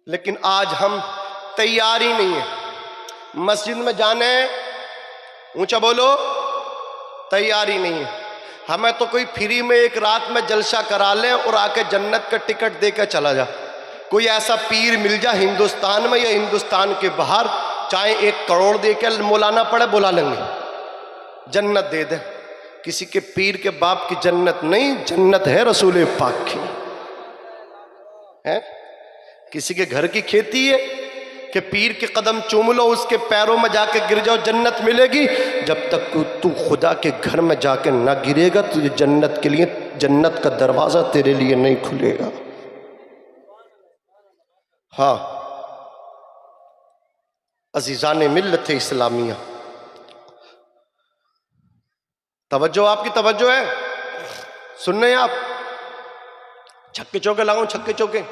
لیکن آج ہم تیار ہی نہیں ہیں. مسجد میں جانے اونچا بولو, تیار ہی نہیں ہے. ہمیں تو کوئی فری میں ایک رات میں جلسہ کرا لیں اور آ کے جنت کا ٹکٹ دے کے چلا جا. کوئی ایسا پیر مل جائے ہندوستان میں یا ہندوستان کے باہر, چاہے 1 کروڑ دے کے مولانا پڑے, بلا لیں گے جنت دے دے. کسی کے پیر کے باپ کی جنت نہیں, جنت ہے رسول پاک کی. ہے کسی کے گھر کی کھیتی ہے کہ پیر کے قدم چوم لو, اس کے پیروں میں جا کے گر جاؤ, جنت ملے گی. جب تک تو خدا کے گھر میں جا کے نہ گرے گا تجھے جنت کے لیے, جنت کا دروازہ تیرے لیے نہیں کھلے گا. ہاں عزیزان ملت اسلامیہ, توجہ, آپ کی توجہ ہے, سن رہے ہیں آپ؟ چھکے چوکے لگاؤں, چھکے چوکے.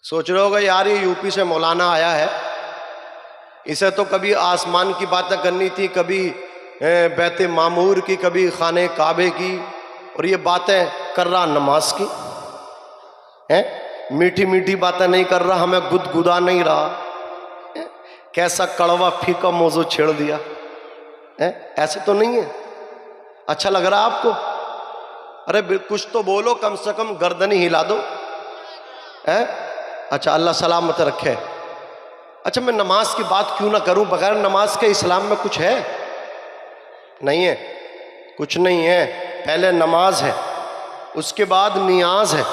سوچ رہے ہوگا یار یہ یو پی سے مولانا آیا ہے, اسے تو کبھی آسمان کی باتیں کرنی تھی, کبھی بیت معمور کی, کبھی خانہ کعبے کی, اور یہ باتیں کر رہا نماز کی. میٹھی میٹھی باتیں نہیں کر رہا, ہمیں گدگدا نہیں رہا. کیسا کڑوا پھیکا موضوع چھیڑ دیا. ایسے تو نہیں ہے. اچھا لگ رہا آپ کو؟ ارے کچھ تو بولو, کم سے کم گردنی ہلا دو. اچھا اللہ سلامت رکھے. اچھا میں نماز کی بات کیوں نہ کروں؟ بغیر نماز کے اسلام میں کچھ ہے؟ نہیں ہے, کچھ نہیں ہے. پہلے نماز ہے, اس کے بعد نیاز ہے,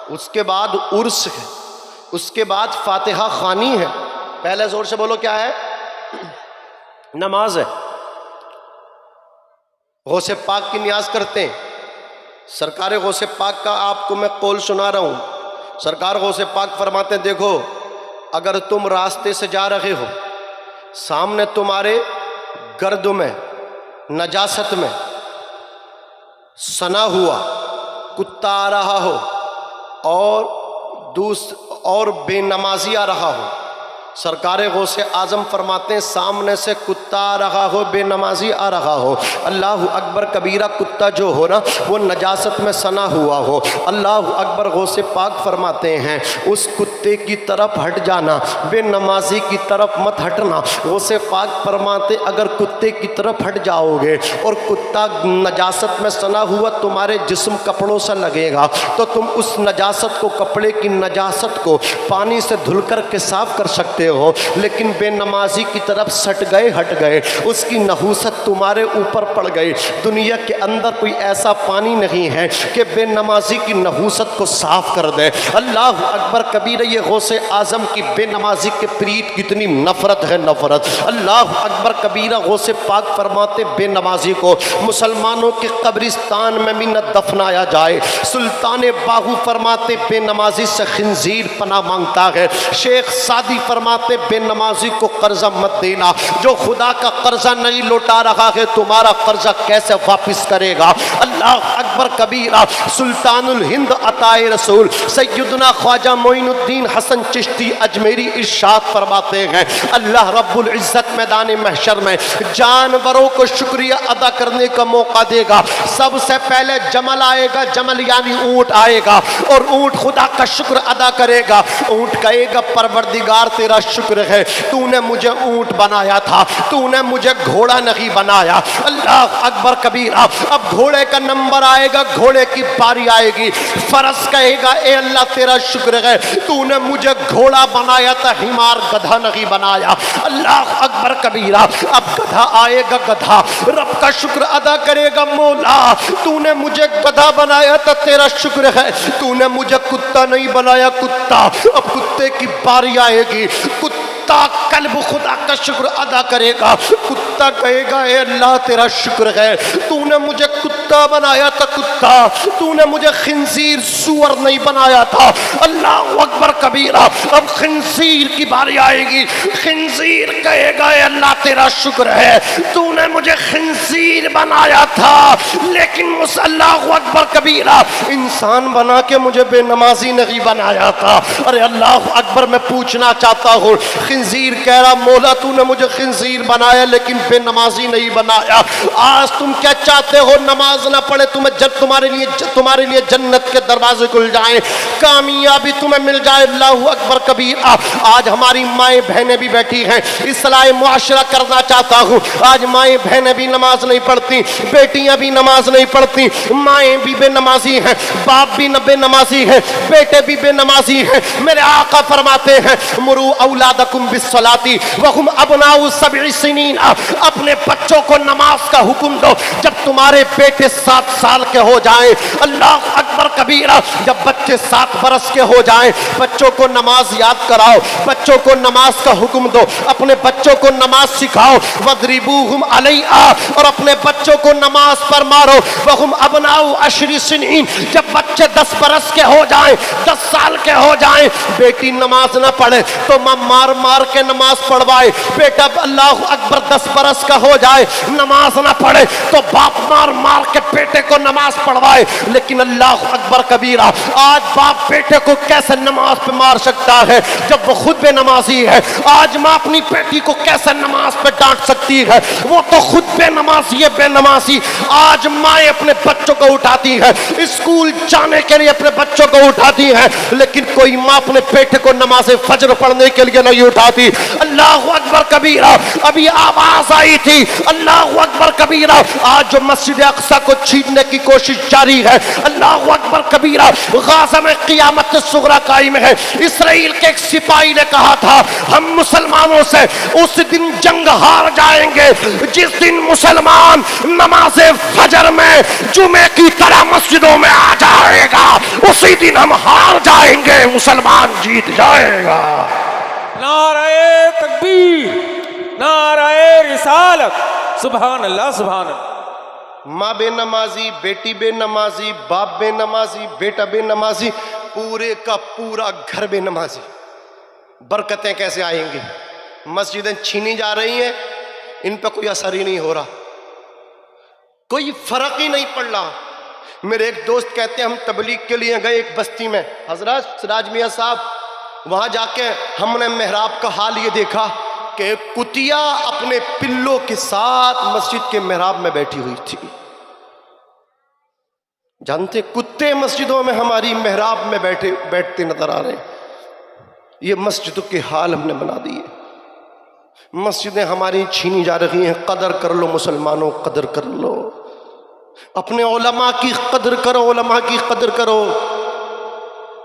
اس کے بعد عرس ہے, اس کے بعد فاتحہ خوانی ہے. پہلے زور سے بولو کیا ہے؟ نماز ہے. غوث پاک کی نیاز کرتے ہیں. سرکار غوث پاک کا آپ کو میں قول سنا رہا ہوں. سرکار غوث پاک فرماتے ہیں دیکھو, اگر تم راستے سے جا رہے ہو, سامنے تمہارے گرد میں, نجاست میں سنا ہوا کتا آ رہا ہو اور بے نمازی آ رہا ہو, سرکار غوث اعظم فرماتے ہیں سامنے سے کتا آ رہا ہو, بے نمازی آ رہا ہو, اللہ اکبر کبیرہ, کتا جو ہو نا وہ نجاست میں سنا ہوا ہو, اللہ اکبر. غوث پاک فرماتے ہیں اس کتے کی طرف ہٹ جانا, بے نمازی کی طرف مت ہٹنا. غوث پاک فرماتے اگر کتے کی طرف ہٹ جاؤ گے اور کتا نجاست میں سنا ہوا تمہارے جسم کپڑوں سے لگے گا, تو تم اس نجاست کو, کپڑے کی نجاست کو پانی سے دھل کر کے صاف کر سکتے ہو. لیکن بے نمازی کی طرف سٹ گئے, ہٹ گئے, اس کی نحوست تمہارے اوپر پڑ گئی. دنیا کے اندر کوئی ایسا پانی نہیں ہے کہ بے نمازی کی نحوست کو صاف کر دے. اللہ اکبر کبیرہ. یہ غوث اعظم کی بے نمازی کے پریت کتنی نفرت ہے, نفرت. اللہ اکبر کبیرہ. غوث پاک فرماتے بے نمازی کو مسلمانوں کے قبرستان میں بھی نہ دفنایا جائے. سلطان باہو فرماتے بے نمازی سے خنزیر پناہ مانگتا ہے. شیخ سعدی فرماتے بے نمازی کو قرضہ مت دینا, جو خدا کا قرضہ نہیں لوٹا رہا ہے تمہارا قرضہ کیسے واپس کرے گا. اللہ اکبر کبیرہ. سلطان الہند عطائے رسول سیدنا خواجہ معین الدین حسن چشتی اجمیری ارشاد فرماتے ہیں اللہ رب العزت میدان محشر میں جانوروں کو شکریہ ادا کرنے کا موقع دے گا. سب سے پہلے جمل آئے گا, جمل یعنی اونٹ آئے گا, اور اونٹ خدا کا شکر ادا کرے گا. اونٹ کہے گا پروردگار تیرا شکر ہے, تو نے مجھے اونٹ بنایا تھا, تو نے مجھے گھوڑا نہیں بنایا. اللہ اکبر کبیرہ. اب گھوڑے کا نمبر آئے گا, گھوڑے کی باری آئے گی. فرس کہے گا اے اللہ تیرا شکر ہے, تو نے مجھے گھوڑا بنایا تھا, حمار گدھا نہیں بنایا. اللہ اکبر کبیرہ. اب گدھا آئے گا, گدھا رب کا شکر ادا کرے گا, مولا تو نے مجھے گدھا بنایا تھا, تیرا شکر ہے, تو نے مجھے کتا نہیں بنایا, کتا. اب کتے کی باری آئے گی, کتا قلب خدا کا شکر ادا کرے گا. کتا کہے گا اے اللہ تیرا شکر ہے, تو نے مجھے کتا بنایا تھا, کتا. تو نے مجھے خنزیر سور نہیں بنایا تھا. اللہ اکبر کبیرہ. اب خنزیر کی باری آئے گی, خنزیر کہے گا اے اللہ تیرا شکر ہے, تو نے مجھے خنزیر بنایا تھا, لیکن اللہ اکبر کبیرہ انسان بنا کے مجھے بے نمازی نہیں بنایا تھا. ارے اللہ اکبر. میں پوچھنا چاہتا ہوں, خنزیر کہہ رہا مولا تو نے مجھے خنزیر بنایا لیکن بے نمازی نہیں بنایا. آج تم کیا چاہتے ہو؟ نماز نہ پڑھے تمہیں تمہارے لیے جنت کے دروازے کھل جائیں, کامیابی تمہیں مل جائے, अल्लाहु अकबर कबीरा। आज हमारी माएँ बहनें भी बैठी हैं, इस्लाह मुआशरा करना चाहता हूँ। आज माएँ बहनें भी नमाज नहीं पढ़ती, बेटियां भी नमाज नहीं पढ़ती, माएँ भी बेनमाजी हैं, बाप भी बेनमाजी हैं, बेटे भी बेनमाजी हैं। मेरे आका फरमाते हैं मुरू औलादकुम बिस्सलाती वहुम अबनाउ सब'i सिनीन, अपने बच्चों को नमाज का हुक्म दो जब तुम्हारे बेटे 7 साल के हो जाएं। अल्लाह अकबर कबीरा। जब बच्चे 7 बरस के हो जाएं, बच्चों को नमाज याद कराओ, बच्चों को नमाज का हुक्म दो, अपने बच्चों को नमाज सिखाओ। वद्रिबूहुम अलैहा, और अपने बच्चों को नमाज पर मारो। वहुम अबनाउ अशरी सिनीन, जब बच्चे 10 बरस के हो जाएं, 10 साल के हो जाएं, बेटी नमाज ना पढ़े तो माँ मार मार के नमाज पढ़वाए। बेटा अल्लाह अकबर 10 बरस का हो जाए, नमाज ना पढ़े तो बाप मार मार के बेटे को नमाज पढ़वाए। लेकिन अल्लाह अकबर कबीरा, आज बाप बेटे को कैसे नमाज पे मार सकता है जब वो खुद बेनमाजी है? आज माँ अपनी बेटी को कैसे नमाज पे डांट सकती है? वो तो खुद बेनमाजी है, बेनमाजी। आज माएँ अपने बच्चों को उठाती है, स्कूल जाने के लिए अपने बच्चों को उठाती है, लेकिन कोई माँ अपने बेटे को नमाज फजर पढ़ने के लिए नहीं उठाती। अल्लाह अकबर कबीरा। अभी आवाज आई थी अल्लाह अकबर कबीरा। आज जो मस्जिद अक्सा को छीनने की कोशिश जारी है, अल्लाह अकबर कबीरा। गाज़ा में क़ियामत सुग़रा कायम है। इसराइल के एक सिपाही ने कहा था हम मुसलमानों से उस दिन जंग हार जाएंगे जिस दिन मुसलमान नमाज फजर में जुमे की तरह मस्जिदों में आ जाएगा, उसी दिन हम हार जाएंगे, मुसलमान जीत जाएगा। नारे तकबीर, नारे रिसालत, सुभान अल्लाह, सुभान अल्लाह। माँ बेनमाजी, बेटी बेनमाजी, बाप बेनमाजी, बेटा बेनमाजी, पूरे का पूरा घर बेनमाजी। बरकतें कैसे आएंगी? मस्जिदें छीनी जा रही हैं, इन पर कोई असर ही नहीं हो रहा, कोई फर्क ही नहीं पड़ रहा। मेरे एक दोस्त कहते हैं हम तबलीग के लिए गए एक बस्ती में, हजरत सिराज मियाँ साहब, वहां जाके हमने मेहराब का हाल ये देखा कि कुतिया अपने पिल्लों के साथ मस्जिद के मेहराब में बैठी हुई थी। जानते कुत्ते मस्जिदों में हमारी मेहराब में बैठते नजर आ रहे हैं। ये मस्जिदों के हाल हमने बना दिए। मस्जिदें हमारी छीनी जा रही हैं। कदर कर लो मुसलमानों, कदर कर लो, अपने उलमा की कदर करो, उलमा की कदर करो,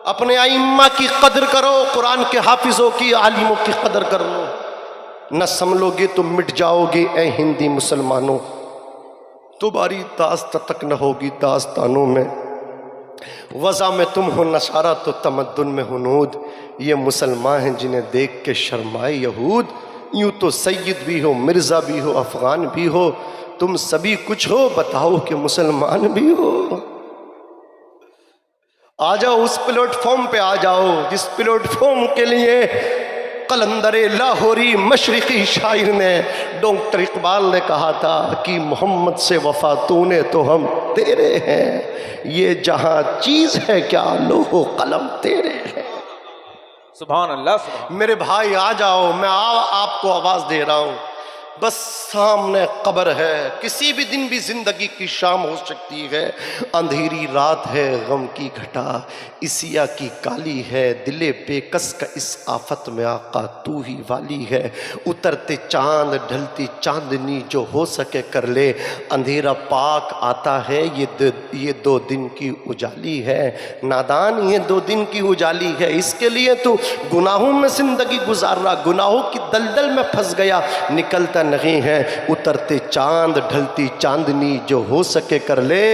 अपने आइम्मा की कदर करो, कुरान के हाफिजों की, आलिमों की कदर कर लो। न संभलोगे तो मिट जाओगे ए हिंदी मुसलमानों, तुम्हारी दास्तां तक न होगी दास्तानों में। वज़ा में तुम हो नसारा तो तमद्दुन में हुनूद, ये मुसलमान हैं जिन्हें देख के शर्माए यहूद। यूँ तो सैयद भी हो, मिर्ज़ा भी हो, अफ़गान भी हो, तुम सभी कुछ हो, बताओ कि मुसलमान भी हो। आ जाओ उस प्लेटफॉर्म पे आ जाओ जिस प्लेटफॉर्म के लिए कलंदरे लाहौरी मशरिकी शायर ने, डॉक्टर इकबाल ने कहा था कि मोहम्मद से वफा तूने तो हम तेरे हैं, ये जहां चीज है क्या लोहो कलम तेरे हैं। सुभान अल्लाह, सुभान। मेरे भाई आ जाओ, मैं आपको आवाज दे रहा हूं। बस सामने कब्र है, किसी भी दिन भी जिंदगी की शाम हो सकती है। अंधेरी रात है, गम की घटा इसिया की काली है, दिले बेकस का इस आफत में आका तू ही वाली है। उतरते चांद ढलती चांदनी जो हो सके कर ले, अंधेरा पाक आता है ये 2 दिन की उजाली है। नादान ये 2 दिन की उजाली है, इसके लिए तू गुनाहों में जिंदगी गुजार रहा, गुनाहों की दलदल में फंस गया, निकलता नहीं है। उतरते चांद ढलती चांदनी जो हो सके कर ले,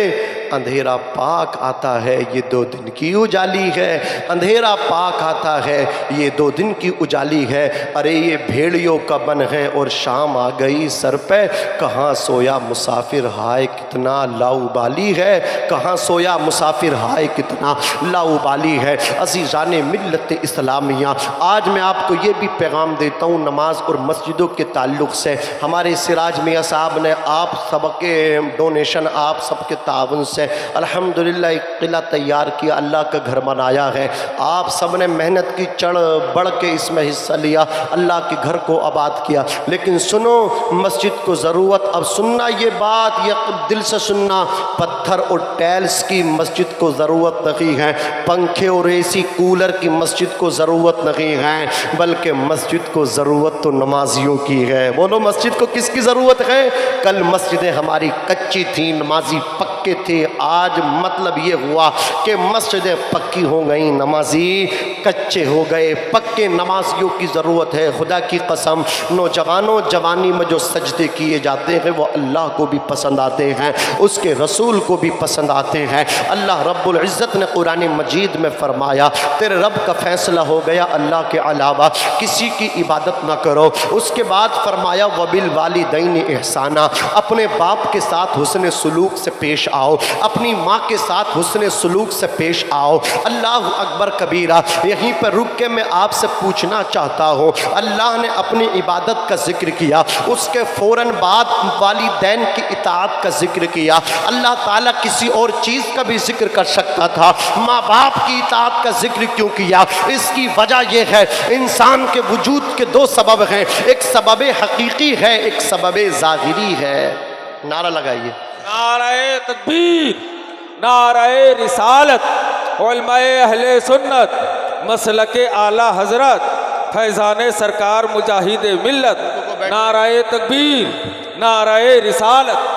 अंधेरा पाक आता है ये 2 दिन की उजाली है। अंधेरा पाक आता है ये 2 दिन की उजाली है। अरे ये भेड़ियों का बन है और शाम आ गई सर पे, कहाँ सोया मुसाफिर हाय कितना लाउबाली है, कहाँ सोया मुसाफिर हाय कितना लाउबाली है। अज़ीज़ान मिल्लत इस्लामिया, आज मैं आपको ये भी पैगाम देता हूँ नमाज और मस्जिदों के ताल्लुक़ से। हमारे सिराज मियाँ साहब ने आप सबके डोनेशन, आप सबके तावन से سے الحمدللہ ایک قلعہ تیار کیا، اللہ کا گھر بنایا ہے۔ آپ سب نے محنت کی، چڑھ بڑھ کے اس میں حصہ لیا، اللہ کے گھر کو آباد کیا۔ لیکن سنو، مسجد کو ضرورت، اب سننا یہ بات، یہ دل سے سننا، پتھر اور ٹائلز کی مسجد کو ضرورت نہیں ہے، پنکھے اور اے سی کولر کی مسجد کو ضرورت نہیں ہے، بلکہ مسجد کو ضرورت تو نمازیوں کی ہے۔ بولو مسجد کو کس کی ضرورت ہے؟ کل مسجدیں ہماری کچی تھیں، نمازی پکے تھے، آج مطلب یہ ہوا کہ مسجدیں پکی ہو گئیں، نمازی کچے ہو گئے۔ پکے نمازیوں کی ضرورت ہے۔ خدا کی قسم، نوجوانوں جوانی میں جو سجدے کیے جاتے ہیں وہ اللہ کو بھی پسند آتے ہیں، اس کے رسول کو بھی پسند آتے ہیں۔ اللہ رب العزت نے قرآن مجید میں فرمایا تیرے رب کا فیصلہ ہو گیا، اللہ کے علاوہ کسی کی عبادت نہ کرو۔ اس کے بعد فرمایا وبالوالدین احسانا، اپنے باپ کے ساتھ حسن سلوک سے پیش آؤ، اپنی ماں کے ساتھ حسن سلوک سے پیش آؤ۔ اللہ اکبر کبیرہ۔ یہیں پر رک کے میں آپ سے پوچھنا چاہتا ہوں، اللہ نے اپنی عبادت کا ذکر کیا، اس کے فوراً بعد والدین کی اطاعت کا ذکر کیا۔ اللہ تعالیٰ کسی اور چیز کا بھی ذکر کر سکتا تھا، ماں باپ کی اطاعت کا ذکر کیوں کیا؟ اس کی وجہ یہ ہے انسان کے وجود کے دو سبب ہیں، ایک سبب حقیقی ہے، ایک سبب ظاہری ہے۔ نعرہ لگائیے، نعرہ تکبیر، نعرہ رسالت، علماء اہل سنت، مسلک اعلی حضرت، فیضان سرکار مجاہد ملت، نعرہ تکبیر، نعرہ رسالت۔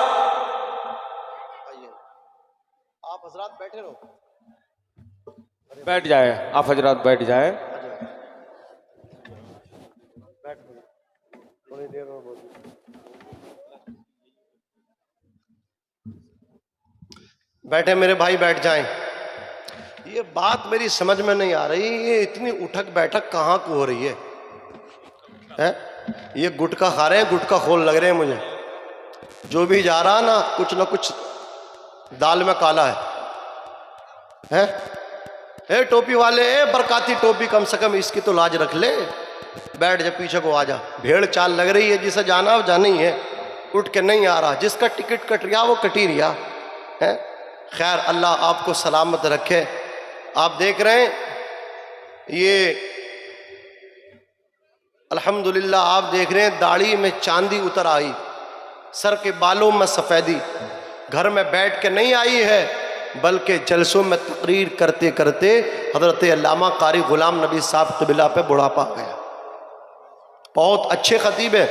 آپ حضرات بیٹھے رہو، بیٹھ جائیں، آپ حضرات بیٹھ جائیں۔ تھوڑی دیر اور بول۔ بیٹھے میرے بھائی، بیٹھ جائیں۔ یہ بات میری سمجھ میں نہیں آ رہی، یہ اتنی اٹھک بیٹھک کہاں کو ہو رہی ہے؟ یہ گٹکا کھا رہے ہیں، گٹکا خول لگ رہے ہیں مجھے۔ جو بھی جا رہا نا کچھ نہ کچھ دال میں کالا ہے۔ اے ٹوپی والے، اے برکاتی ٹوپی، کم سے کم اس کی تو لاج رکھ لے۔ بیٹھ جا، پیچھے کو آ جا۔ بھیڑ چال لگ رہی ہے، جسے جانا وہ جانا ہی ہے، اٹھ کے نہیں آ رہا، جس کا ٹکٹ کٹ رہا وہ کٹ ہی رہا ہے۔ خیر، اللہ آپ کو سلامت رکھے۔ آپ دیکھ رہے ہیں یہ الحمدللہ، آپ دیکھ رہے ہیں داڑھی میں چاندی اتر آئی، سر کے بالوں میں سفیدی، گھر میں بیٹھ کے نہیں آئی ہے بلکہ جلسوں میں تقریر کرتے کرتے حضرت علامہ قاری غلام نبی صاحب قبلہ پہ بڑھاپا آ گیا۔ بہت اچھے خطیب ہیں،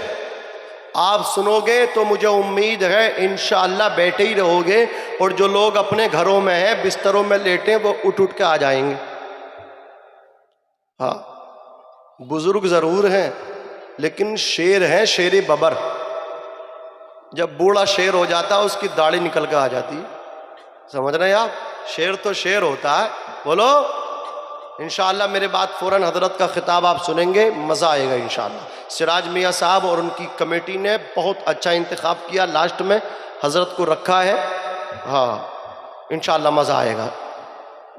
آپ سنو گے تو مجھے امید ہے انشاءاللہ بیٹھے ہی رہو گے، اور جو لوگ اپنے گھروں میں ہیں بستروں میں لیٹیں وہ اٹھ کے آ جائیں گے۔ ہاں، بزرگ ضرور ہیں لیکن شیر ہیں، شیر ببر۔ جب بوڑھا شیر ہو جاتا ہے اس کی داڑھی نکل کے آ جاتی ہے، سمجھ رہے ہیں آپ؟ شیر تو شیر ہوتا ہے۔ بولو انشاءاللہ میرے بعد فوراً حضرت کا خطاب آپ سنیں گے، مزہ آئے گا انشاءاللہ۔ سراج میاں صاحب اور ان کی کمیٹی نے بہت اچھا انتخاب کیا، لاسٹ میں حضرت کو رکھا ہے۔ ہاں انشاءاللہ مزہ آئے گا۔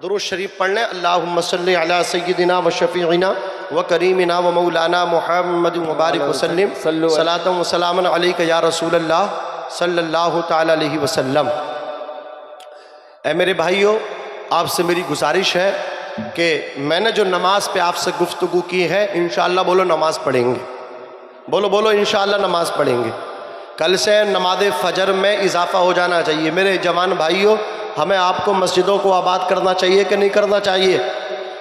درود شریف پڑھ لیں، اللہم صلی علی سیدنا و شفیعنا و کریمنا و مولانا محمد مبارک وسلم، صلاۃ و سلام علیک یا رسول اللہ صلی اللہ تعالی علیہ وسلم۔ اے میرے بھائیو، آپ سے میری گزارش ہے کہ میں نے جو نماز پہ آپ سے گفتگو کی ہے، انشاءاللہ بولو نماز پڑھیں گے، بولو انشاءاللہ نماز پڑھیں گے۔ کل سے نماز فجر میں اضافہ ہو جانا چاہیے۔ میرے جوان بھائیو، ہمیں آپ کو مسجدوں کو آباد کرنا چاہیے کہ نہیں کرنا چاہیے؟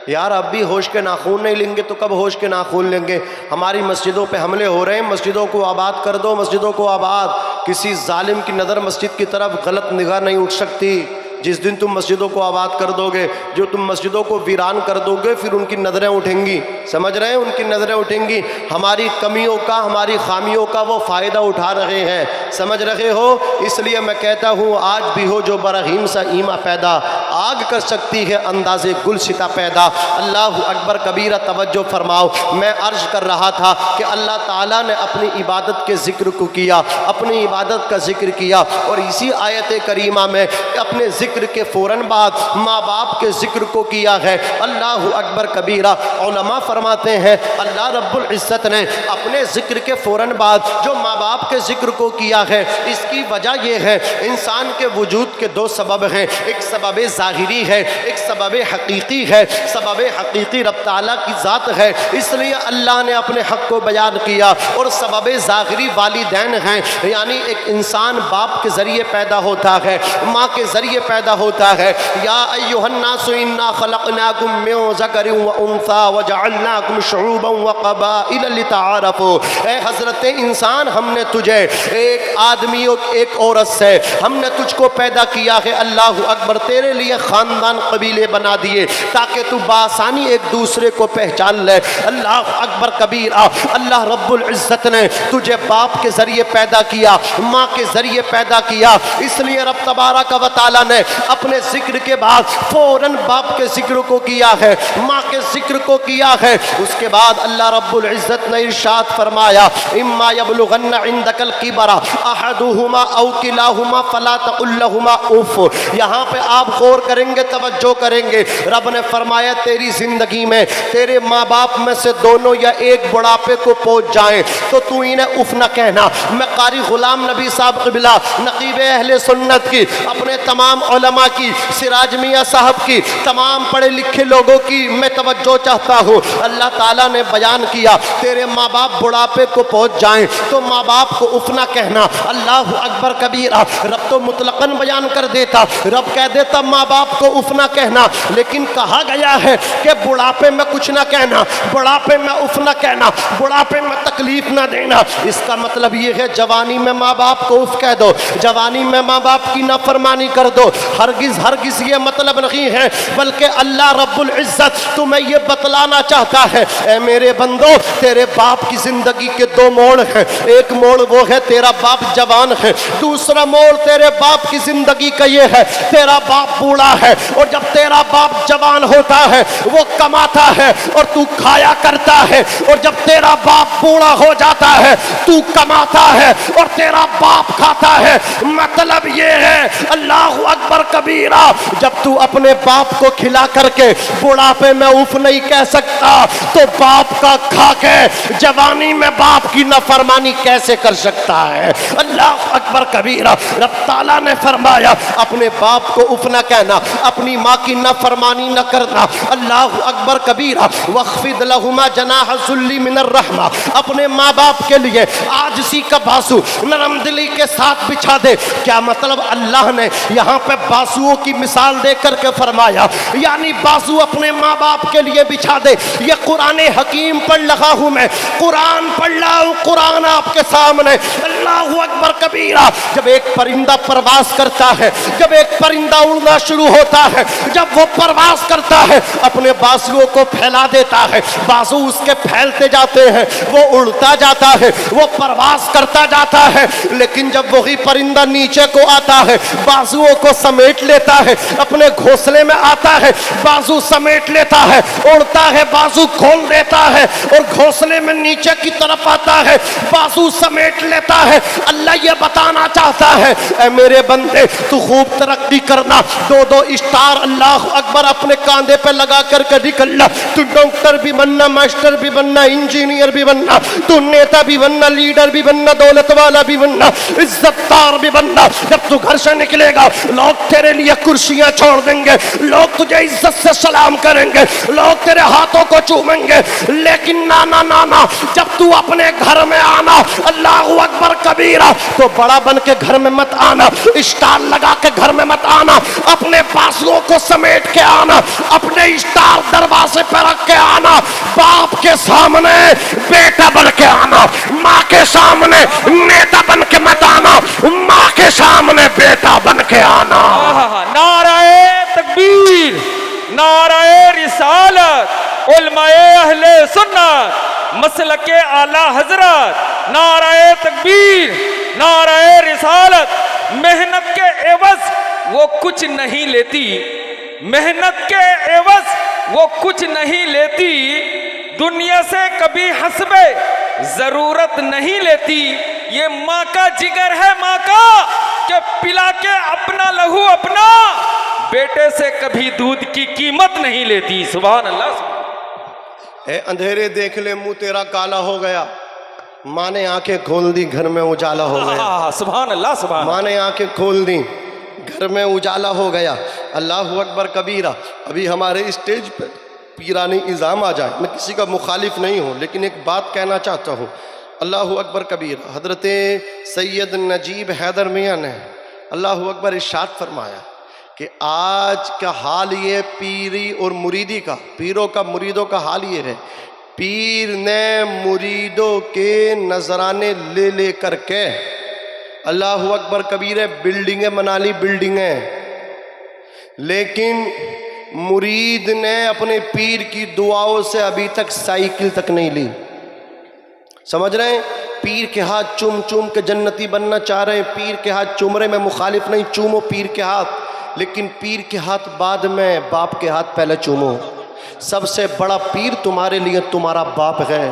یار اب بھی ہوش کے ناخون نہیں لیں گے تو کب ہوش کے ناخون لیں گے؟ ہماری مسجدوں پہ حملے ہو رہے ہیں، مسجدوں کو آباد کر دو، مسجدوں کو آباد۔ کسی ظالم کی نظر مسجد کی طرف غلط نگاہ نہیں اٹھ سکتی۔ جس دن تم مسجدوں کو آباد کر دو گے، جو تم مسجدوں کو ویران کر دو گے، پھر ان کی نظریں اٹھیں گی، سمجھ رہے ہیں؟ ان کی نظریں اٹھیں گی، ہماری کمیوں کا، ہماری خامیوں کا وہ فائدہ اٹھا رہے ہیں، سمجھ رہے ہو؟ اس لیے میں کہتا ہوں آج بھی ہو جو برہیم سا ایما پیدا، आग कर सकती है अंदाज़े गुलसिता पैदा। अल्लाह अकबर कबीरा, तवज्जो फरमाओ। मैं अर्ज कर रहा था कि अल्लाह ताला ने अपनी इबादत के ज़िक्र को किया, अपनी इबादत का ज़िक्र किया, और इसी आयत करीमा में अपने ज़िक्र के फ़ौरन बाद माँ बाप के ज़िक्र को किया है। अल्लाह अकबर कबीरा। उलमा फरमाते हैं अल्लाह रब्बुल इज़्ज़त ने अपने ज़िक्र के फ़ौरन बाद जो माँ बाप के ज़िक्र को किया है, इसकी वजह यह है इंसान के वजूद के दो सबब हैं। एक सबब ज़ाहिरी है, एक सबब हकीकी है। सबब हकीकी रब ताला की ज़ात है, इसलिए अल्लाह ने अपने हक़ को बयान किया, और सबब ज़ाहिरी वालिदैन हैं, यानी एक इंसान बाप के ज़रिए पैदा होता है, माँ के ज़रिए पैदा होता है। या अय्युहन्नासु इन्ना खलक़नाकुम मिन ज़करिन व उन्सा व जअलनाकुम शुऊबन व क़बाइल लितआरफ़ू। ए हज़रत इंसान, हमने तुझे एक आदमी और एक औरत से हमने तुझको पैदा किया है। अल्लाह अकबर, तेरे लिए ख़ानदान कबीले बना दिए ताकि तू बासानी एक दूसरे को पहचान ले। अल्लाह अकबर कबीरा। अल्लाह रब्बुल इज़्ज़त ने तुझे बाप के ज़रिए पैदा किया, माँ के ज़रिए पैदा किया, इसलिए रब तबारक व तआला ने अपने ज़िक्र के बाद फ़ौरन बाप के ज़िक्र को किया है, माँ के ज़िक्र को किया है। उसके बाद अल्लाह रब्बुल इज़्ज़त ने इरशाद फरमाया, इम्मा यबलुगन्ना इंदकल किबरा अहदुहुमा औ किलाहुमा फला तक़ुल लहुमा उफ़। यहाँ पे आप गौर करेंगे, तवज्जो करेंगे, रब ने फरमाया तेरी ज़िंदगी में तेरे माँ बाप में से दोनों या एक बुढ़ापे को पहुँच जाएं तो तू इन्हें उफ़ न कहना। मैं कारी ग़ुलाम नबी साहब क़िबला, नक़ीब अहले सुन्नत की, अपने तमाम उलमा की, सिराज मियाँ साहब की, तमाम पढ़े लिखे लोगों की मैं तवज्जो चाहता हूँ। अल्लाह ताला ने बयान किया तेरे माँ बाप बुढ़ापे को पहुँच जाएं तो माँ बाप को उफ़ न कहना। अल्लाह अकबर कबीरा। रब तो मुतलक़न बयान कर देता, रब कह देता माँ बाप को उफ़ न कहना, लेकिन कहा गया है कि बुढ़ापे में कुछ ना कहना, बुढ़ापे में उफ़ न कहना, बुढ़ापे में तकलीफ़ ना देना। इसका मतलब ये है जवानी में माँ बाप को उफ़ कह दो, जवानी में माँ बाप की नाफरमानी कर दो। हरगिज़ हरगिज़ ये मतलब नहीं है, बल्कि अल्लाह रब्बुल इज़्ज़त तुम्हें ये बतलाना चाहता है, ए मेरे बंदो, तेरे बाप की ज़िंदगी के दो मोड़ हैं। एक मोड़ वो है तेरा बाप जवान है, दूसरा मोड़ तेरे बाप की ज़िंदगी का ये है तेरा बाप बूढ़ा है। और जब तेरा बाप जवान होता है वो कमाता है और तू खाया करता है, और जब तेरा बाप बूढ़ा हो जाता है तू कमाता है और तेरा बाप खाता है। मतलब ये है अल्लाह अकबर कबीरा, जब तू अपने बाप को खिला करके बुढ़ापे में उफ़ नहीं कह सकता तो बाप का खा के जवानी में बाप की नाफरमानी कैसे कर सकता है। अल्लाह अकबर कबीरा। रब ताला ने फरमाया अपने बाप को उफ़ न कहना, अपनी माँ की नाफरमानी न करना। अल्लाह अकबर कबीरा। वख्फिद लहुमा जनाह ज़ुल्ली मिनर रहमा, अपने माँ बाप के लिए आजिज़ी का बाजू नरम दिली के साथ बिछा दे। क्या मतलब अल्लाह ने यहाँ पे बाजुओं की मिसाल दे करके फरमाया, यानी बाजू अपने माँ बाप के लिए बिछा दे। ये कुरान हकीम पढ़ रहा हूँ मैं, कुरान पढ़ रहा हूँ, कुरान आपके सामने। अल्लाहु अकबर कबीरा। जब एक परिंदा परवास करता है, जब एक परिंदा उड़ना शुरू होता है, जब वो परवास करता है अपने बाजुओं को फैला देता है, बाजू उसके फैलते जाते हैं, वो उड़ता जाता है, वो परवास करता जाता है। लेकिन जब वही परिंदा नीचे को आता है, बाजुओं को समेट लेता है, अपने घोंसले में आता है, बाजू समेट लेता है, उड़ता है, बाजू खोल देता है और घोंसले में नीचे की तरफ आता है, बाजू समेट लेता है। अल्लाह ये बताना चाहता है, ऐ मेरे बंदे तू खूब तरक्की करना, दो दो स्टार अल्लाह अकबर अपने कांधे पे लगा करके निकलना। तू डॉक्टर भी बनना, मास्टर भी बनना, इंजीनियर भी बनना, तू नेता भी बनना, लीडर भी बनना, दौलत वाला भी बनना, इज्जतदार भी बनना। जब तू घर से निकलेगा लोग तेरे लिए कुर्सियां छोड़ देंगे, लोग तुझे इज्जत से सलाम करेंगे, लोग तेरे हाथों को चूमेंगे। लेकिन ना ना ना ना, जब तू अपने घर में आना अल्लाहु अकबर कबीरा, तो बड़ा बन के घर में मत आना, स्टार लगा के घर में मत आना, अपने बाजुओं को समेट के आना, अपने स्टार दरवाजे पर रख के आना। बाप के सामने बेटा बन के आना, माँ के सामने नेता बन के मत आना, माँ के सामने बेटा बन के आना। नाराए तकबीर, नाराए रिसालत, उलमाए अहले सुन्नत, मसलके आला हजरत, नाराए तकबीर, नाराए रिसालत। मेहनत के एवज वो कुछ नहीं लेती, محنت کے عوض وہ کچھ نہیں لیتی، دنیا سے کبھی حسب ضرورت نہیں لیتی۔ یہ ماں کا جگر ہے ماں کا کہ پلا کے اپنا لہو اپنا بیٹے سے کبھی دودھ کی قیمت نہیں لیتی۔ سبحان اللہ۔ اے اندھیرے دیکھ لے منہ تیرا کالا ہو گیا، ماں نے آنکھیں کھول دی گھر میں اجالا ہو گیا۔ سبحان اللہ سبحان ماں نے آنکھیں کھول دی گھر میں اجالا ہو گیا۔ اللہ اکبر کبیرہ۔ ابھی ہمارے اسٹیج پہ پیرانی نظام آ جائے، میں کسی کا مخالف نہیں ہوں لیکن ایک بات کہنا چاہتا ہوں۔ اللہ اکبر کبیرہ۔ حضرت سید نجیب حیدر میاں نے اللہ اکبر ارشاد فرمایا کہ آج کا حال یہ پیری اور مریدی کا، پیروں کا مریدوں کا حال یہ ہے، پیر نے مریدوں کے نذرانے لے لے کر کے اللہ اکبر کبیرہ بلڈنگیں بنا لی، بلڈنگیں، لیکن مرید نے اپنے پیر کی دعاؤں سے ابھی تک سائیکل تک نہیں لی۔ سمجھ رہے ہیں؟ پیر کے ہاتھ چوم چوم کے جنتی بننا چاہ رہے ہیں، پیر کے ہاتھ چوم رہے، میں مخالف نہیں، چومو پیر کے ہاتھ، لیکن پیر کے ہاتھ بعد میں، باپ کے ہاتھ پہلے چومو۔ سب سے بڑا پیر تمہارے لیے تمہارا باپ ہے،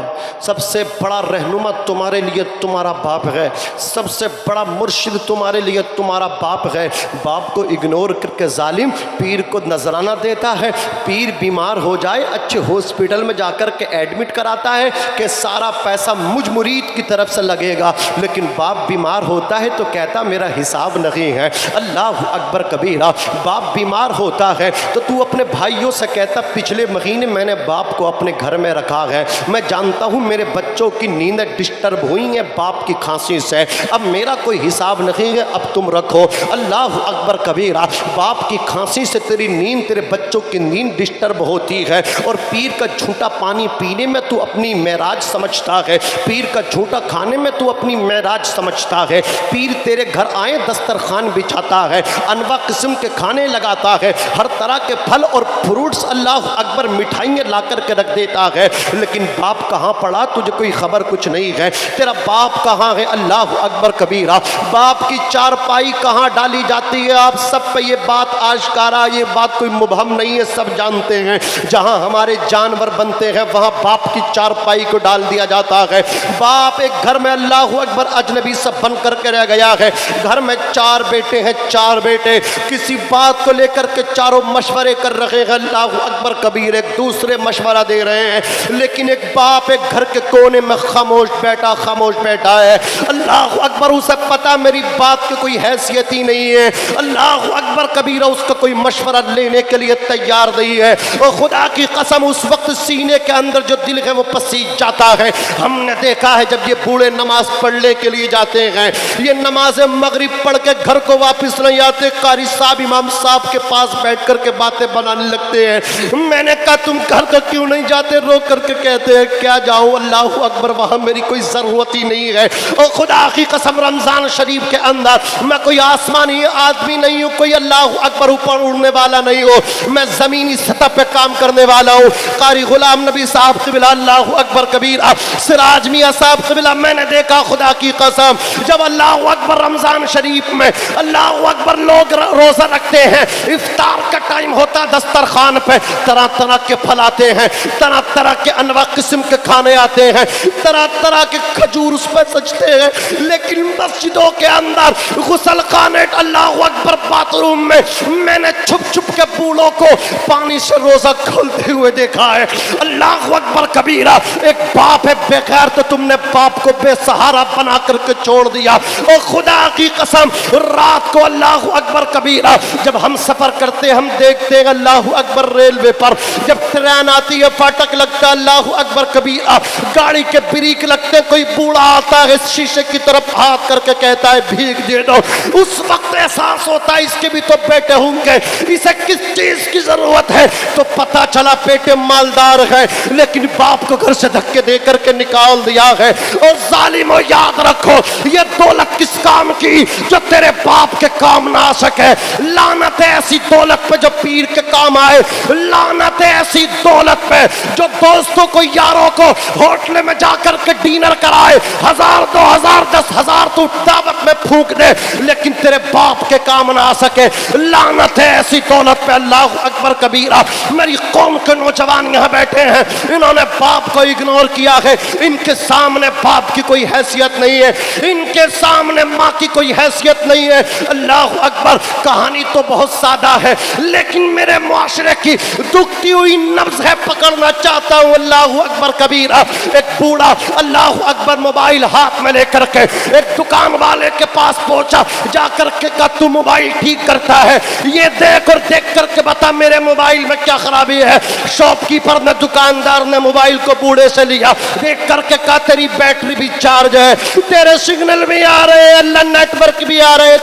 سب سے بڑا رہنما تمہارے لیے تمہارا باپ ہے، سب سے بڑا مرشد تمہارے لیے تمہارا باپ ہے۔ باپ کو اگنور کر کے ظالم پیر کو نذرانہ دیتا ہے، پیر بیمار ہو جائے اچھے ہاسپٹل میں جا کر کے ایڈمٹ کراتا ہے کہ سارا پیسہ مجھ مرید کی طرف سے لگے گا، لیکن باپ بیمار ہوتا ہے تو کہتا میرا حساب نہیں ہے۔ اللہ اکبر کبیرہ۔ باپ بیمار ہوتا ہے تو تو اپنے بھائیوں سے کہتا پچھلے مہینے میں نے باپ کو اپنے گھر میں رکھا ہے، میں جانتا ہوں میرے بچوں کی نیندیں ڈسٹرب ہوئی ہیں باپ کی کھانسی سے، اب میرا کوئی حساب نہیں ہے، اب تم رکھو۔ اللہ اکبر کبیرہ۔ باپ کی کھانسی سے تیری نیند، تیرے بچوں کی نیند ڈسٹرب ہوتی ہے، اور پیر کا جھوٹا پانی پینے میں تو اپنی معراج سمجھتا ہے، پیر کا جھوٹا کھانے میں تو اپنی معراج سمجھتا ہے۔ پیر تیرے گھر آئے دسترخوان بچھاتا ہے، انواع قسم کے کھانے لگاتا ہے، ہر طرح کے پھل اور فروٹس اللہ اکبر مٹھائیاں لا کر کے رکھ دیتا ہے، لیکن باپ کہاں پڑا تجھے کوئی خبر کچھ نہیں ہے، تیرا باپ کہاں ہے؟ اللہ اکبر کبیرہ۔ باپ کی چارپائی کہاں ڈالی جاتی ہے؟ آپ سب پہ یہ بات آشکارا، یہ بات کوئی مبہم نہیں ہے، سب جانتے ہیں، جہاں ہمارے جانور بنتے ہیں وہاں باپ کی چارپائی کو ڈال دیا جاتا ہے۔ باپ ایک گھر میں اللہ اکبر اجنبی سب بن کر کے رہ گیا ہے، گھر میں 4 بیٹے ہیں، 4 بیٹے کسی بات کو لے کر کے چاروں مشورے کر رہے ہیں، اللہ اکبر کبیر، ایک دوسرے مشورہ دے رہے ہیں، لیکن ایک باپ ایک گھر کے کونے میں خاموش بیٹھا ہے۔ اللہ اکبر، اسے پتا میری بات کی کوئی حیثیت ہی نہیں ہے، اللہ اکبر کبیرہ، اس کا کوئی مشورہ لینے کے لیے تیار نہیں ہے، اور خدا کی قسم اس وقت سینے کے اندر جو دل ہے وہ پسیج جاتا ہے۔ ہم نے دیکھا ہے جب یہ بوڑھے نماز پڑھنے کے لیے جاتے ہیں، یہ نماز مغرب پڑھ کے گھر کو واپس نہیں آتے، قاری صاحب امام صاحب کے پاس بیٹھ کر کے باتیں بنانے لگتے ہیں۔ میں نے کہا تم گھر کو کیوں نہیں جاتے؟ رو کر کے کہتے ہیں کیا جاؤں اللہ اکبر، وہاں میری کوئی ضرورت ہی نہیں ہے۔ اور خدا کی قسم رمضان شریف کے اندر میں کوئی آسمانی آدمی نہیں ہوں، کوئی اللہ اکبر اوپر اڑنے والا نہیں ہوں، میں زمینی سطح پہ کام کرنے والا ہوں۔ قاری غلام نبی صاحب قبلہ اللہ اکبر کبیرہ، سراج میاں صاحب قبلہ، میں نے دیکھا خدا کی قسم جب اللہ اکبر رمضان شریف میں اللہ اکبر لوگ روزہ رکھتے ہیں، افطار کا ٹائم ہوتا دسترخوان پہ طرح طرح کے پھل آتے ہیں، طرح طرح کے انواع قسم کے کھانے آتے ہیں، طرح طرح کے کھجور اس پہ سجتے ہیں، لیکن مسجدوں کے اندر غسل خانے اللہ اکبر باتھ روم میں نے چھپ چھپ کے بوڑھوں کو پانی سے روزہ کھولتے ہوئے دیکھا ہے۔ اللہ اکبر کبیرہ، ایک باپ ہے بے خیر تو تم نے باپ کو بے سہارا بنا کر کے چھوڑ دیا۔ اور خدا کی قسم رات کو اللہ اکبر کبیرہ جب ہم سفر کرتے ہم دیکھتے ہیں اللہ اکبر ریلوے پر جب ٹرین آتی ہے فاٹک لگتا ہے اللہ اکبر کبیرہ، گاڑی کے بریک لگتے ہیں، کوئی بوڑھا آتا ہے شیشے کی طرف ہاتھ کر کے کہتا ہے بھیگ دے دو، اس وقت احساس ہوتا ہے اس کے بھی تو بیٹے ہوں گے، اسے کس چیز کی ضرورت ہے؟ تو پتا چلا بیٹے مالدار ہے لیکن باپ کو گھر سے دھکے دے کر کے نکال دیا ہے۔ اور ظالمو یاد رکھو یہ دولت کس کام کی جو تیرے باپ کے کام نہ آ سکے، لعنت ہے ایسی دولت پہ جو پیر کے کام آئے، لعنت ہے ایسی دولت پہ جو دوستوں کو یاروں کو ہوٹل میں جا کر کے ڈینر کرائے، 1000 2000 10,000 تو دعوت میں پھونک دے لیکن تیرے باپ کے کام نہ آ سکے۔ लानत है ऐसी दौलत पे। अल्लाह अकबर कबीरा। मेरी कौम के नौजवान यहाँ बैठे हैं, इन्होंने बाप को इग्नोर किया है। इनके सामने बाप की कोई हैसियत नहीं है, इनके सामने माँ की कोई हैसियत नहीं है। अल्लाह अकबर। कहानी तो बहुत सादा है, लेकिन मेरे मुआशरे की दुखती हुई नब्ज है, पकड़ना चाहता हूँ। अल्लाह अकबर कबीरा। एक बूढ़ा अल्लाह अकबर मोबाइल हाथ में लेकर के एक दुकान वाले के पास पहुंचा, जाकर के कहा तू मोबाइल ठीक करता है, ये देख और देख करके बता मेरे मोबाइल में क्या खराबी है। शॉपकीपर ने, दुकानदार ने मोबाइल को बूढ़े से लिया, देख करके कहा तेरी बैटरी भी चार्ज है, तेरे सिग्नल भी आ रहे हैं, अल्लाह नेटवर्क भी आ रहे हैं,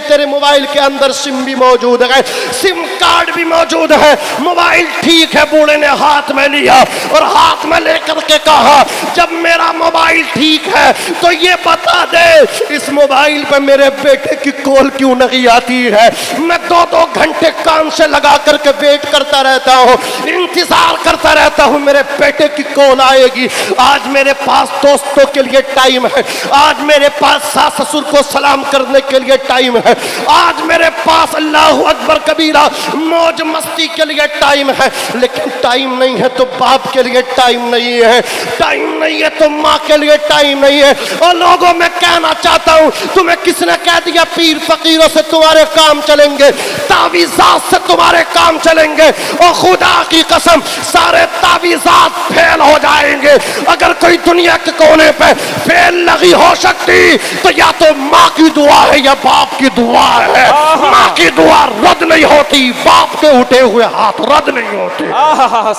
तेरे मोबाइल के अंदर सिम भी मौजूद है, सिम कार्ड भी मौजूद है, मोबाइल ठीक है। बूढ़े ने हाथ में लिया और हाथ में लेकर के कहा जब मेरा मोबाइल ठीक है तो ये बता दे इस मोबाइल पे मेरे बेटे की कॉल क्यों नहीं आती है। मैं 2-2 घंटे कान से लगा करके वेट करता रहता हूँ, इंतजार करता रहता हूँ मेरे बेटे की कॉल आएगी। आज मेरे पास दोस्तों के लिए टाइम है, आज मेरे पास सास ससुर को सलाम करने के लिए टाइम है, आज मेरे पास अल्लाह अकबर कबीरा मौज मस्ती के लिए टाइम है, लेकिन टाइम नहीं है तो बाप के लिए टाइम नहीं है, टाइम नहीं है तो माँ के लिए टाइम नहीं है। और लोगों में कहना चाहता हूँ, तुम्हें किसने कह दिया पीर फकीरों से तुम्हारे काम चलेंगे, तावीज़ात से तुम्हारे काम चलेंगे? और खुदा की कसम सारे तावीज़ात फेल हो जाएंगे। अगर कोई दुनिया के कोने पे फेल नहीं हो सकती तो या तो माँ की दुआ है या बाप की दुआ है। माँ की दुआ रद्द नहीं होती, बाप के उठे हुए हाथ रद्द नहीं होते।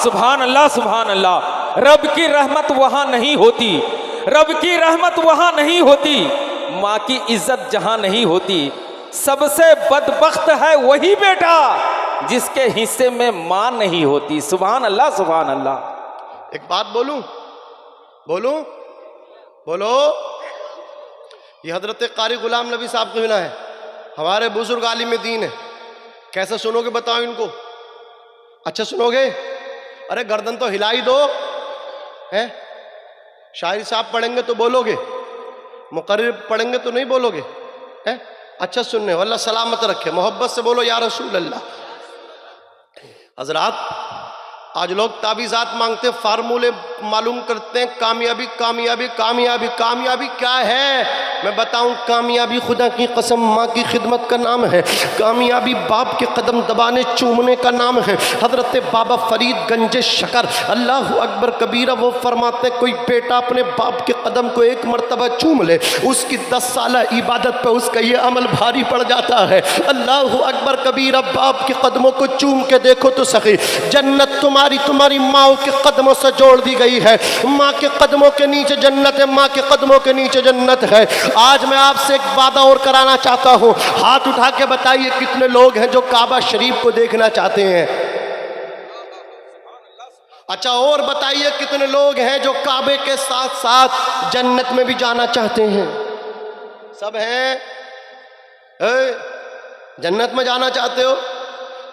सुभान अल्लाह, सुभान अल्लाह। रब की रहमत वहां नहीं होती, रब की रहमत वहां नहीं होती, माँ की इज्जत जहां नहीं होती। सबसे बदबख्त है वही बेटा जिसके हिस्से में माँ नहीं होती। सुभान अल्लाह, सुभान अल्लाह। एक बात बोलूं, बोलूं, बोलो। ये हजरत कारी गुलाम नबी साहब की बिना है, हमारे बुजुर्ग आलिम दीन है। कैसे सुनोगे बताओ इनको? अच्छा सुनोगे? अरे गर्दन तो हिला ही दो हैं। शायरी साहब पढ़ेंगे तो बोलोगे, मुकर्रिर पढ़ेंगे तो नहीं बोलोगे हैं? अच्छा सुनने, अल्लाह सलामत रखे, मोहब्बत से बोलो या रसूल अल्लाह। हजरात, आज लोग ताबीज़ात मांगते, फार्मूले मालूम करते हैं, कामयाबी कामयाबी कामयाबी। कामयाबी क्या है मैं बताऊं? कामयाबी खुदा की कसम माँ की खिदमत का नाम है, कामयाबी बाप के कदम दबाने चूमने का नाम है। हजरत बाबा फरीद गंज शकर अल्लाह अकबर कबीरा वो फरमाते कोई बेटा अपने बाप के कदम को एक मरतबा चूम ले, उसकी 10 साल इबादत पे उसका ये अमल भारी पड़ जाता है। अल्लाह अकबर कबीरा, बाप के कदमों को चूम के देखो तो सही, जन्नत तुम्हारी माँ के कदमों से जोड़ दी गई है। माँ के कदमों के नीचे जन्नत है, माँ के कदमों के नीचे जन्नत है। आज मैं आपसे एक वादा और कराना चाहता हूँ, हाथ उठा के बताइए कितने लोग हैं जो काबा शरीफ को देखना चाहते हैं? अच्छा और बताइए कितने लोग हैं जो काबे के साथ साथ जन्नत में भी जाना चाहते हैं? सब हैं? जन्नत में जाना चाहते हो,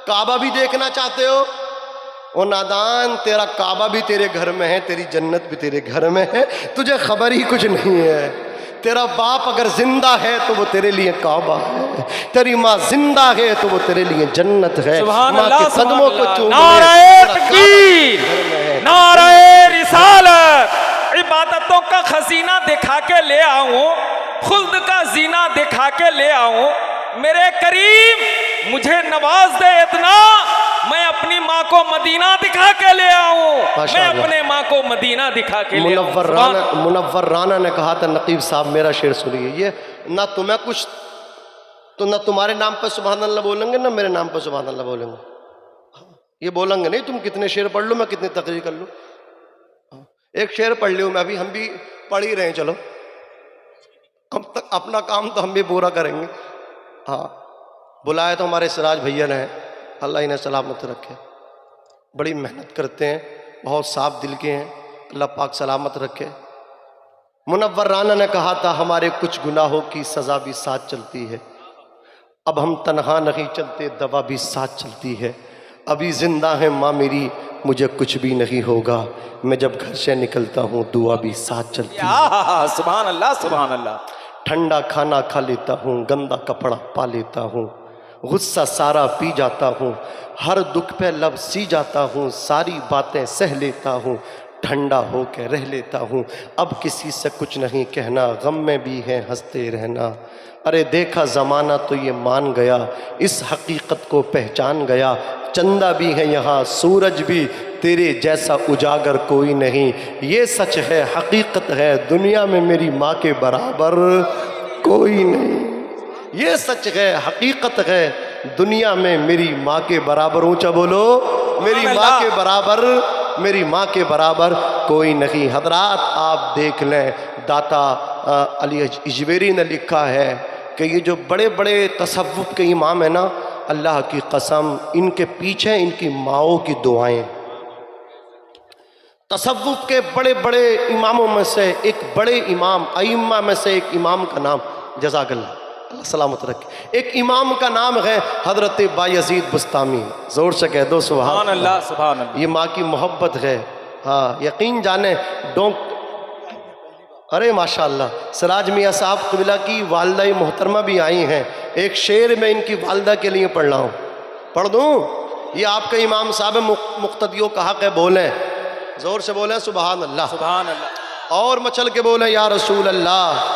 काबा भी देखना चाहते हो? ओ नादान, तेरा काबा भी तेरे घर में है, तेरी जन्नत भी तेरे घर में है, तुझे खबर ही कुछ नहीं है। तेरा बाप अगर जिंदा है तो वो तेरे लिए काबा है, तेरी माँ जिंदा है तो वो तेरे लिए जन्नत है। माँ के कदमों को चूम ले। नारे तकबीर, नारे रिसालत। इबादतों का खजीना दिखा के ले आऊं, खुल्द का जीना दिखा के ले आऊं, मेरे करीम मुझे नवाज दे इतना, मैं अपनी माँ को मदीना दिखा के ले आऊं, मैं अपने माँ को मदीना दिखा के ले आऊं। मुनव्वर राना ने कहा था, नकीब साहब मेरा शेर सुनिए, ये ना तुम्हें कुछ तो ना तुम्हारे नाम पर सुभान अल्लाह बोलेंगे ना मेरे नाम पर सुभान अल्लाह बोलेंगे। ये बोलेंगे नहीं, तुम कितने शेर पढ़ लो, मैं कितनी तकरीर कर लूँ। एक शेर पढ़ लियो, मैं भी, हम भी पढ़ ही रहे हैं, चलो अब तक अपना काम तो हम भी पूरा करेंगे। हाँ, बुलाया तो हमारे सिराज भैया ने, अल्लाह इन्हें सलामत रखे, बड़ी मेहनत करते हैं, बहुत साफ दिल के हैं, अल्लाह पाक सलामत रखे। मुनव्वर राना ने कहा था हमारे कुछ गुनाहों की सज़ा भी साथ चलती है, अब हम तन्हा नहीं चलते, दवा भी साथ चलती है। अभी जिंदा है माँ मेरी, मुझे कुछ भी नहीं होगा, मैं जब घर से निकलता हूँ दुआ भी साथ चलती है। सुभान अल्लाह, सुभान अल्लाह। ठंडा खाना खा लेता हूँ, गंदा कपड़ा पा लेता हूँ, غصہ سارا پی جاتا ہوں، ہر دکھ پہ لب سی جاتا ہوں، ساری باتیں سہ لیتا ہوں، ٹھنڈا ہو کے رہ لیتا ہوں، اب کسی سے کچھ نہیں کہنا، غم میں بھی ہے ہنستے رہنا۔ ارے دیکھا زمانہ تو یہ مان گیا، اس حقیقت کو پہچان گیا، چندہ بھی ہے یہاں سورج بھی، تیرے جیسا اجاگر کوئی نہیں، یہ سچ ہے حقیقت ہے، دنیا میں میری ماں کے برابر کوئی نہیں۔ یہ سچ ہے حقیقت ہے، دنیا میں میری ماں کے برابر، اونچا بولو، میری ماں کے برابر، میری ماں کے برابر کوئی نہیں۔ حضرات آپ دیکھ لیں، داتا علی اجویری نے لکھا ہے کہ یہ جو بڑے بڑے تصوف کے امام ہیں نا، اللہ کی قسم ان کے پیچھے ان کی ماؤں کی دعائیں۔ تصوف کے بڑے بڑے اماموں میں سے ایک بڑے امام، ائمہ میں سے ایک امام کا نام، جزاک اللہ، اللہ سلامت رکھے، ایک امام کا نام ہے حضرت بایزید بسطامی۔ زور سے کہہ دو سبحان اللہ، سبحان اللہ۔ یہ ماں کی محبت ہے، ہاں یقین جانیں۔ ارے ماشاءاللہ، سراج میاں صاحب قبلہ کی والدہ محترمہ بھی آئی ہیں، ایک شعر میں ان کی والدہ کے لیے پڑھ رہا ہوں، پڑھ دوں؟ یہ آپ کے امام صاحب مقتدیوں کا حق ہے، بولیں زور سے، بولیں سبحان اللہ، سبحان اللہ۔ اور مچل کے بولیں یا رسول اللہ۔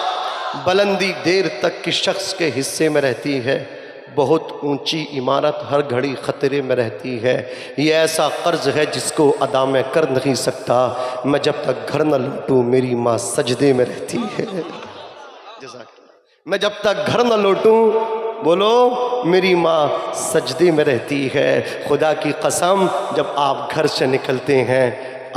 بلندی دیر تک کس شخص کے حصے میں رہتی ہے، بہت اونچی عمارت ہر گھڑی خطرے میں رہتی ہے، یہ ایسا قرض ہے جس کو ادا میں کر نہیں سکتا، میں جب تک گھر نہ لوٹوں میری ماں سجدے میں رہتی ہے۔ میں جب تک گھر نہ لوٹوں، بولو، میری ماں سجدے میں رہتی ہے۔ خدا کی قسم، جب آپ گھر سے نکلتے ہیں،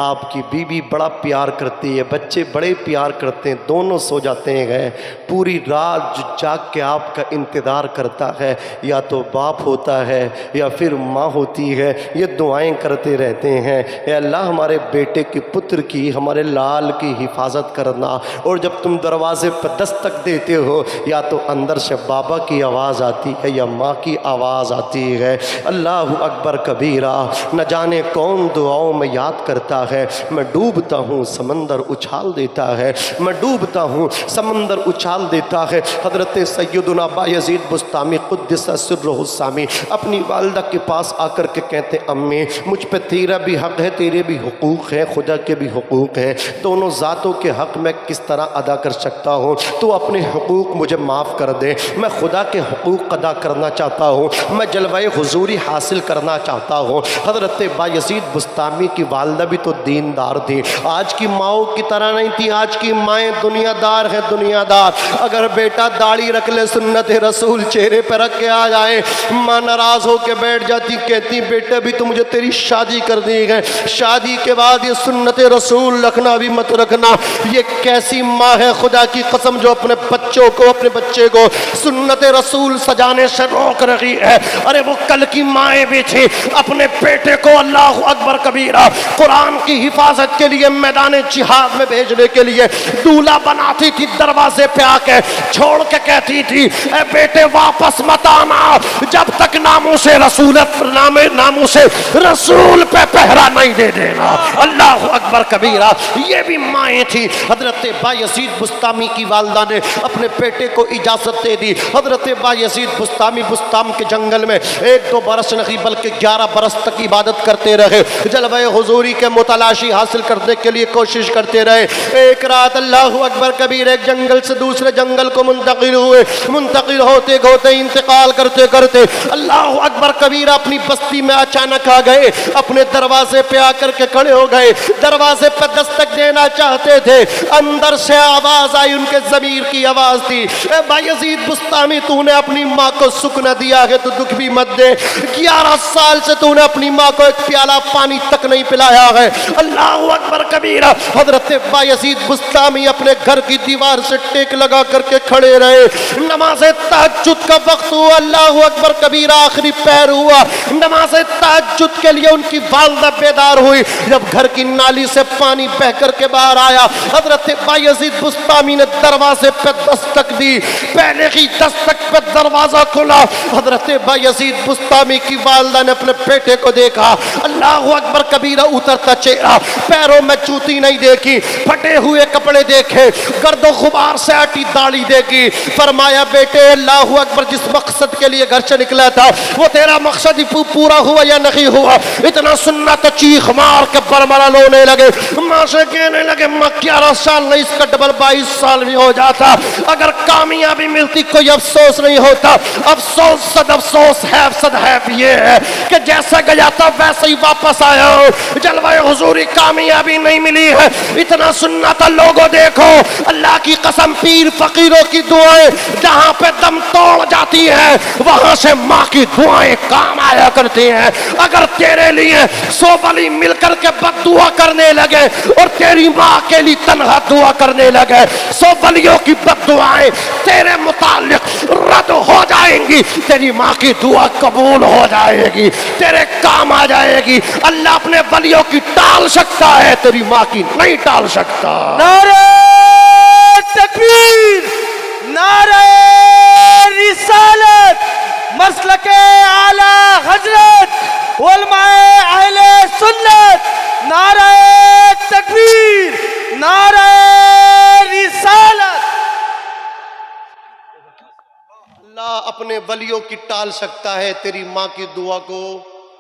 آپ کی بیوی بڑا پیار کرتی ہے، بچے بڑے پیار کرتے ہیں، دونوں سو جاتے ہیں، پوری رات جو جاگ کے آپ کا انتظار کرتا ہے، یا تو باپ ہوتا ہے یا پھر ماں ہوتی ہے، یہ دعائیں کرتے رہتے ہیں، اے اللہ ہمارے بیٹے کی، پتر کی، ہمارے لال کی حفاظت کرنا۔ اور جب تم دروازے پر دستک دیتے ہو، یا تو اندر سے بابا کی آواز آتی ہے یا ماں کی آواز آتی ہے۔ اللہ اکبر کبیرہ، نہ جانے کون دعاؤں میں یاد کرتا ہے، میں ڈوبتا ہوں سمندر اچھال دیتا ہے، میں ڈوبتا ہوں سمندر اچھال دیتا ہے۔ حضرت سیدنا بایزید بسطامی قدس سرہ السامی اپنی والدہ کے پاس آ کر کے کہتے، امی مجھ پہ تیرا بھی حق ہے، تیرے بھی حقوق ہے، خدا کے بھی حقوق ہیں، دونوں ذاتوں کے حق میں کس طرح ادا کر سکتا ہوں، تو اپنے حقوق مجھے معاف کر دے، میں خدا کے حقوق ادا کرنا چاہتا ہوں، میں جلوہ حضوری حاصل کرنا چاہتا ہوں۔ حضرت بایزید بسطامی کی والدہ بھی تو دیندار تھی، آج کی ماؤں کی طرح نہیں تھی، آج کی مائیں دنیا دار ہیں، دنیا دار۔ اگر بیٹا داڑھی رکھ لے، سنت رسول چہرے پہ رکھ کے آ جائے، ماں ناراض ہو کے بیٹھ جاتی، کہتی بیٹا بھی تو مجھے تیری شادی کر دی ہے، شادی کے بعد یہ سنت رسول رکھنا بھی مت رکھنا۔ یہ کیسی ماں ہے خدا کی قسم جو اپنے بچوں کو، اپنے بچے کو سنت رسول سجانے سے روک رہی ہے؟ ارے وہ کل کی مائیں بھی تھی، اپنے بیٹے کو اللہ اکبر کبیرہ قرآن کی حفاظت کے لیے میدان جہاد میں بھیجنے کے لیے دولہا بناتی تھی، دروازے پہ آ کے چھوڑ کے کہتی تھی، اے بیٹے واپس مت آنا جب تک ناموس رسول پہ پہرا نہیں دے دینا۔ اللہ اکبر کبیرہ، یہ بھی مائیں تھی۔ حضرت بایزید بسطامی کی والدہ نے اپنے بیٹے کو اجازت دے دی، حضرت بایزید بسطامی بسطام کے جنگل میں 1-2 برس نہیں بلکہ 11 برس تک عبادت کرتے رہے، جلوہ حضوری کے متلاشی حاصل کرنے کے لیے کوشش کرتے رہے۔ ایک رات اللہ اکبر کبیر ایک جنگل سے دوسرے جنگل کو منتقل ہوئے، منتقل ہوتے ہوتے انتقال کرتے کرتے اللہ اکبر کبیر اپنی بستی میں اچانک آ گئے، اپنے دروازے پہ آ کر کے کھڑے ہو گئے، دروازے پہ دستک دینا چاہتے تھے، اندر سے آواز آئی، ان کے ضمیر کی آواز تھی، اے بایزید بسطامی تو نے اپنی ماں کو سکھ نہ دیا ہے تو دکھ بھی مت دے، 11 سال سے تو نے اپنی ماں کو ایک پیالہ پانی تک نہیں پلایا ہے۔ اللہ اکبر کبیرہ، حضرت بایزید بسطامی اپنے گھر کی دیوار سے ٹیک لگا کر کے کھڑے رہے، نماز تہجد کا وقت ہوا، اللہ اکبر کبیرہ آخری پہر ہوا، نماز تہجد کے لیے ان کی والدہ بیدار ہوئی، جب گھر کی نالی سے پانی بہ کر کے باہر آیا، حضرت بایزید بسطامی نے دروازے پہ دستک دی، پہلے ہی دستک پہ دروازہ کھلا، حضرت بایزید بسطامی کی والدہ نے اپنے بیٹے کو دیکھا، اللہ اکبر کبیرہ اترتا चेहरा, पैरों में जूती नहीं देखी, फटे हुए कपड़े देखे, गर्दो गुबार से आटी दाढ़ी देखी। फरमाया बेटे अल्लाहु अकबर, जिस मकसद के लिए घर से निकला था वो तेरा मकसद ही पूरा हुआ या नहीं हुआ? इतना सुनना तो चीख मार के बरमरा रोने लगे। माँ से कहने लगे माँ 11 साल नहीं, इसका डबल 22 साल भी हो जाता, अगर कामयाबी मिलती कोई अफसोस नहीं होता। अफसोस सद अफसोस है सद है ये है कि जैसा गया था वैसे ही वापस आया हूँ। जलवाए हुजूरी कामयाबी नहीं मिली है। इतना सुनना था लोगों देखो, अल्लाह की कसम पीर फकीरों की दुआएं जहां पे दम तोड़ जाती है वहां से माँ की दुआएं काम आया करती हैं। अगर तेरे लिए 100 वली मिलकर के बद्दुआ करने लगे और तेरी माँ के लिए तन्हा दुआ करने लगे, 100 वलियों की बद्दुआएं तेरे मुतालिक रद्द हो जाएंगी, तेरी माँ की दुआ कबूल हो जाएगी, तेरे काम आ जाएगी। अल्लाह अपने वलियों की टाल सकता है, तेरी माँ की नहीं टाल सकता। नारे तकबीर, नारे रिसालत, मसलके आला हजरत उलमाए अहले सुन्नत। नारे तकबीर, नारे रिसालत। अल्लाह अपने वलियों की टाल सकता है, तेरी माँ की दुआ को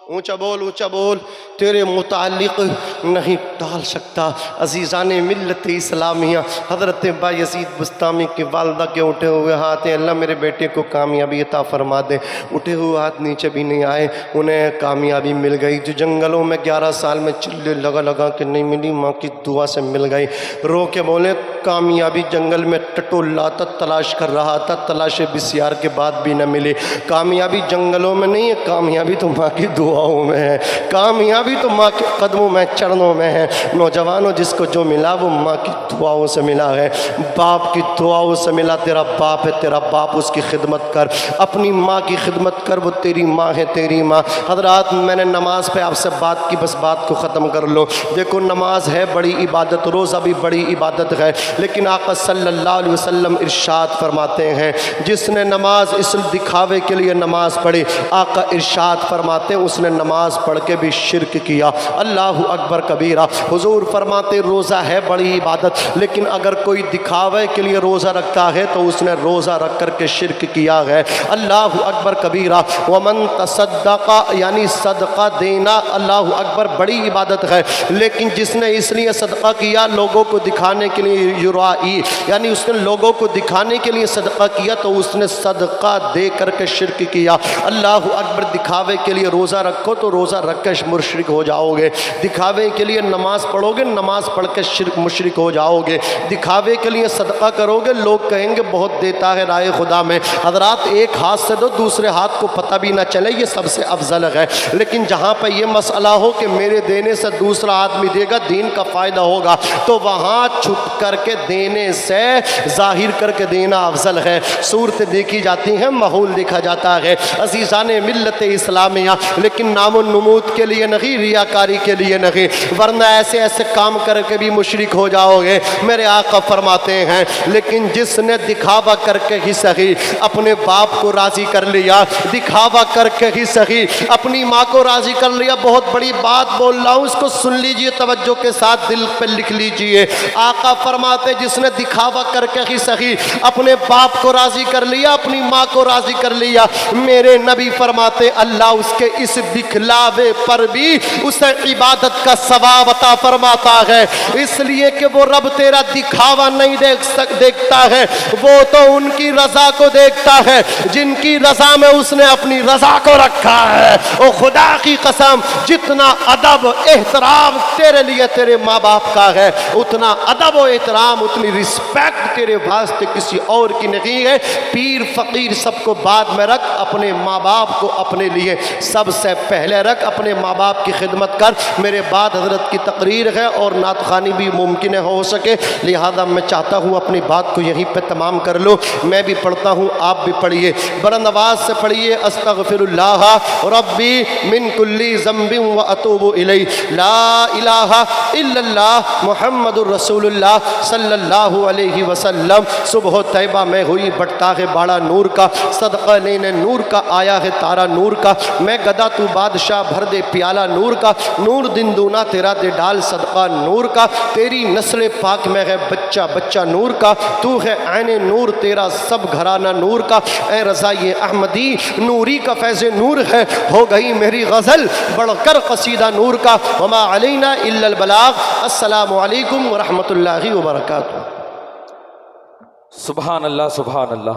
ऊंचा बोल तेरे मुतालिक नहीं टाल सकता। अजीज़ान मिल्लत इस्लामिया, हज़रत बायज़ीद बुस्तामी की वालदा के उठे हुए हाथ हैं, अल्लाह मेरे बेटे को कामयाबी अता फरमा दे। उठे हुए हाथ नीचे भी नहीं आए, उन्हें कामयाबी मिल गई। जो जंगलों में 11 साल में चिल्ले लगा के नहीं मिली, माँ की दुआ से मिल गई। रो के बोले कामयाबी जंगल में टटोला था, तलाश कर रहा था, तलाश बिस्यार के बाद भी न मिली। कामयाबी जंगलों में नहीं है, कामयाबी तो माँ की दुआओं में है, कामयाबी तो माँ के कदमों में चरणों में है। नौजवानों, जिसको जो मिला वो माँ की दुआओं से मिला है, बाप की दुआओं से मिला। तेरा बाप है, तेरा बाप, उसकी खिदमत कर, अपनी माँ की खिदमत कर, वो तेरी माँ है, तेरी माँ। हजरात, मैंने नमाज पे आपसे बात की, बस बात को ख़त्म कर लो। देखो नमाज है बड़ी इबादत, रोज़ा भी बड़ी इबादत है, लेकिन आका सल्लल्लाहु अलैहि वसल्लम इरशाद फरमाते हैं, जिसने नमाज इस दिखावे के लिए नमाज पढ़ी, आका इरशाद फरमाते हैं उसने नमाज पढ़ के भी शिरक किया। अल्लाहु अकबर कबीरा। हुजूर फरमाते रोज़ा है बड़ी इबादत, लेकिन अगर कोई दिखावे के लिए रोज़ा रखता है तो उसने रोज़ा रख कर के शिरक किया है। अल्लाहु अकबर कबीरा। वमन तसद्दक़ा, यानी सदका देना, अल्लाहु अकबर बड़ी इबादत है, लेकिन जिसने इसलिए सदका किया लोगों को दिखाने के लिए, युराई यानी उसने लोगों को दिखाने के लिए सदका किया, तो उसने सदका दे करके शिरक किया। अल्लाहु अकबर। दिखावे के लिए रोज़ा रखो तो रोज़ा रख के मुशरिक हो जाओगे, दिखावे के लिए नमाज पढ़ोगे, नमाज पढ़ के शिरक मुशरिक हो जाओगे, दिखावे के लिए सदका करोगे, लोग कहेंगे बहुत देता है राय खुदा में। हजरात, एक हाथ से दो, दूसरे हाथ को पता भी ना चले, ये सबसे अफजल है। लेकिन जहाँ पर यह मसला हो कि मेरे देने से दूसरा आदमी देगा, दीन का फ़ायदा होगा, तो वहाँ छुप करके देने से जाहिर करके देना अफजल है। सूरतें देखी जाती हैं, माहौल देखा जाता है। अज़ीज़ान मिल्लत इस्लामिया, लेकिन नामो नमूद के लिए नहीं, रियाकारी के लिए नहीं, वरना ऐसे ऐसे काम करके भी मुशरिक हो जाओगे। मेरे आका फरमाते हैं, लेकिन जिसने दिखावा करके ही सही अपने बाप को राज़ी कर लिया, दिखावा करके ही सही अपनी माँ को राज़ी कर लिया। बहुत बड़ी बात बोल रहा हूँ, इसको सुन लीजिए, तवज्जो के साथ दिल पे लिख लीजिए। आका फरमाते, जिसने दिखावा करके ही सही अपने बाप को राज़ी कर लिया, अपनी माँ को राज़ी कर लिया, मेरे नबी फरमाते अल्लाह उसके इस दिखलावे पर भी उसे इबादत का सवाब अता फरमाता है। इसलिए कि वो रब तेरा दिखावा नहीं देखता है, वो तो उनकी रजा को देखता है जिनकी रजा में उसने अपनी रजा को रखा है। ओ खुदा की कसम, जितना अदब एहतराम तेरे लिए तेरे माँ बाप का है, उतना अदब और एहतराम, उतनी रिस्पेक्ट तेरे वास्ते किसी और की नहीं है। पीर फकीर सबको बाद में रख, अपने माँ बाप को अपने लिए सबसे पहले रख, अपने माँ बाप की खिदमत कर। मेरे बाद हजरत की तकरीर है और नात खानी भी मुमकिन है हो सके, लिहाजा मैं चाहता हूँ अपनी बात को यहीं पे तमाम कर लो। मैं भी पढ़ता हूँ, आप भी पढ़िए, बुलंद आवाज़ से पढ़िए। अस्तगफिरुल्लाह रब्बी मिन कुल्ली ज़ंबिन व अतूबु इलैह, ला इलाहा इल्लल्लाह मुहम्मदुर रसूलुल्लाह सल्लल्लाहु अलैहि वसल्लम। सुबह तैबा में हुई बटता है बाड़ा नूर का, सदका लेने नूर का आया है तारा नूर का। मैं गदा तू बादशाह, भर दे प्याला नूर نور کا، نور دن دونا تیرا دے ڈال صدقہ نور کا، تیری نسل پاک میں ہے بچہ بچہ نور کا، تو ہے عین نور تیرا سب گھرانہ نور کا، اے رضا یہ احمدی نوری کا فیض نور ہے، ہو گئی میری غزل بڑھ کر قصیدہ نور کا، وما علینا الا البلاغ۔ السلام علیکم ورحمۃ اللہ وبرکاتہ۔ سبحان اللہ سبحان اللہ۔